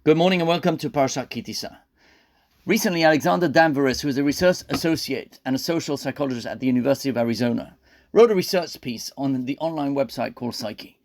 Good morning and welcome to Parashat Tisa. Recently, Alexander Danveris, who is a research associate and a social psychologist at the University of Arizona, wrote a research piece on the online website called Psyche.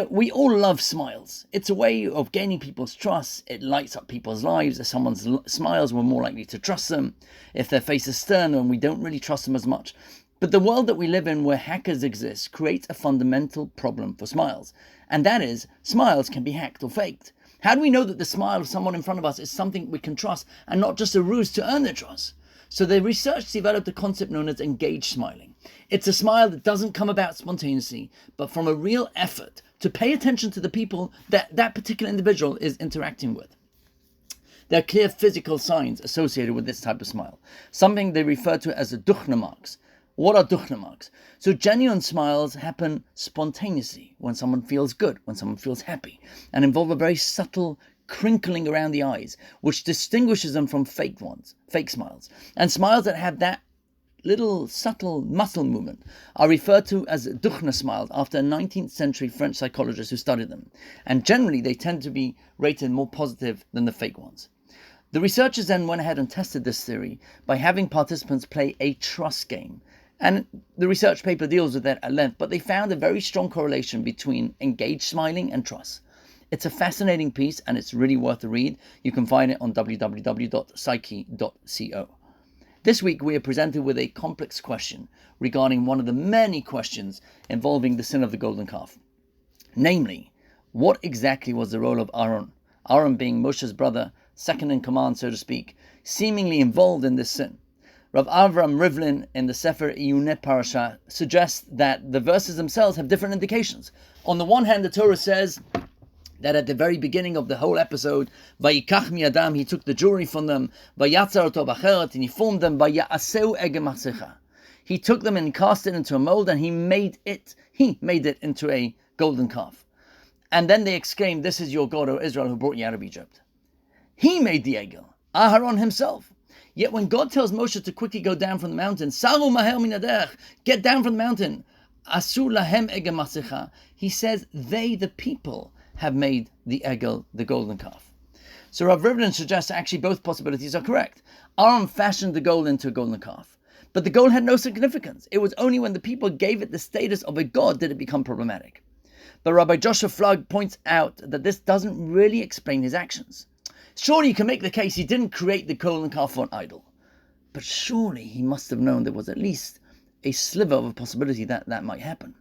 We all love smiles. It's a way of gaining people's trust. It lights up people's lives. If someone smiles, we're more likely to trust them. If their face is stern, and we don't really trust them as much. But the world that we live in, where hackers exist, creates a fundamental problem for smiles. And that is, smiles can be hacked or faked. How do we know that the smile of someone in front of us is something we can trust and not just a ruse to earn their trust? So the research developed a concept known as engaged smiling. It's a smile that doesn't come about spontaneously, but from a real effort to pay attention to the people that particular individual is interacting with. There are clear physical signs associated with this type of smile, something they refer to as the Duchner marks. What are Duchner marks? So genuine smiles happen spontaneously when someone feels good, when someone feels happy, and involve a very subtle crinkling around the eyes, which distinguishes them from fake smiles. And smiles that have that little subtle muscle movement are referred to as Duchner smiles after a 19th century French psychologist who studied them. And generally they tend to be rated more positive than the fake ones. The researchers then went ahead and tested this theory by having participants play a trust game. And the research paper deals with that at length, but they found a very strong correlation between engaged smiling and trust. It's a fascinating piece and it's really worth a read. You can find it on www.psyche.co. This week we are presented with a complex question regarding one of the many questions involving the sin of the golden calf. Namely, what exactly was the role of Aaron? Aaron being Moshe's brother, second in command, so to speak, seemingly involved in this sin. Rav Avram Rivlin in the Sefer Iyunei Parasha suggests that the verses themselves have different indications. On the one hand, the Torah says that at the very beginning of the whole episode, Vayikach mi'adam, he took the jewelry from them, Vayatzar oto b'acheret, and he formed them, Vayaseu ege masecha. He took them and cast it into a mold, and he made it into a golden calf. And then they exclaimed, "This is your God, O Israel, who brought you out of Egypt." He made the egel, Aharon himself. Yet when God tells Moshe to quickly go down from the mountain, Saru maher min haderech, get down from the mountain, Asu lahem ege masecha, he says they, the people, have made the egel, the golden calf. So Rav Rivlin suggests actually both possibilities are correct. Aaron fashioned the gold into a golden calf, but the gold had no significance. It was only when the people gave it the status of a god did it become problematic. But Rabbi Joshua Flug points out that this doesn't really explain his actions. Surely you can make the case he didn't create the golden calf for an idol. But surely he must have known there was at least a sliver of a possibility that might happen.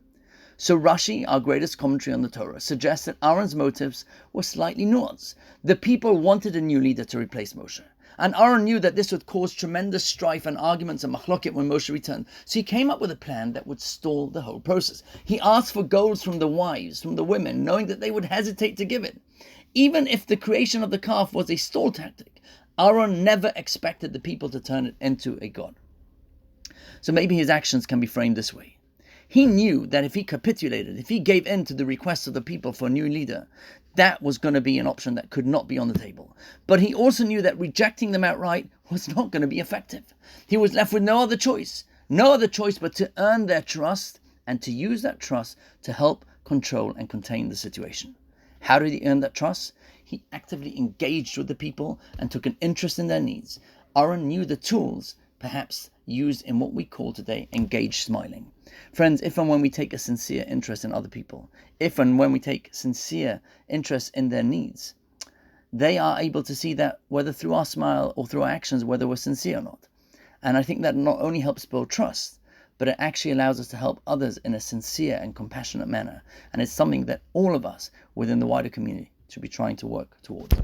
So Rashi, our greatest commentary on the Torah, suggests that Aaron's motives were slightly nuanced. The people wanted a new leader to replace Moshe. And Aaron knew that this would cause tremendous strife and arguments and machloket when Moshe returned. So he came up with a plan that would stall the whole process. He asked for golds from the wives, from the women, knowing that they would hesitate to give it. Even if the creation of the calf was a stall tactic, Aaron never expected the people to turn it into a god. So maybe his actions can be framed this way. He knew that if he capitulated, if he gave in to the requests of the people for a new leader, that was going to be an option that could not be on the table. But he also knew that rejecting them outright was not going to be effective. He was left with no other choice but to earn their trust and to use that trust to help control and contain the situation. How did he earn that trust? He actively engaged with the people and took an interest in their needs. Aaron knew the tools, perhaps used in what we call today engaged smiling. Friends, if and when we take a sincere interest in other people, if and when we take sincere interest in their needs, they are able to see that whether through our smile or through our actions, whether we're sincere or not. And I think that not only helps build trust, but it actually allows us to help others in a sincere and compassionate manner. And it's something that all of us within the wider community should be trying to work towards.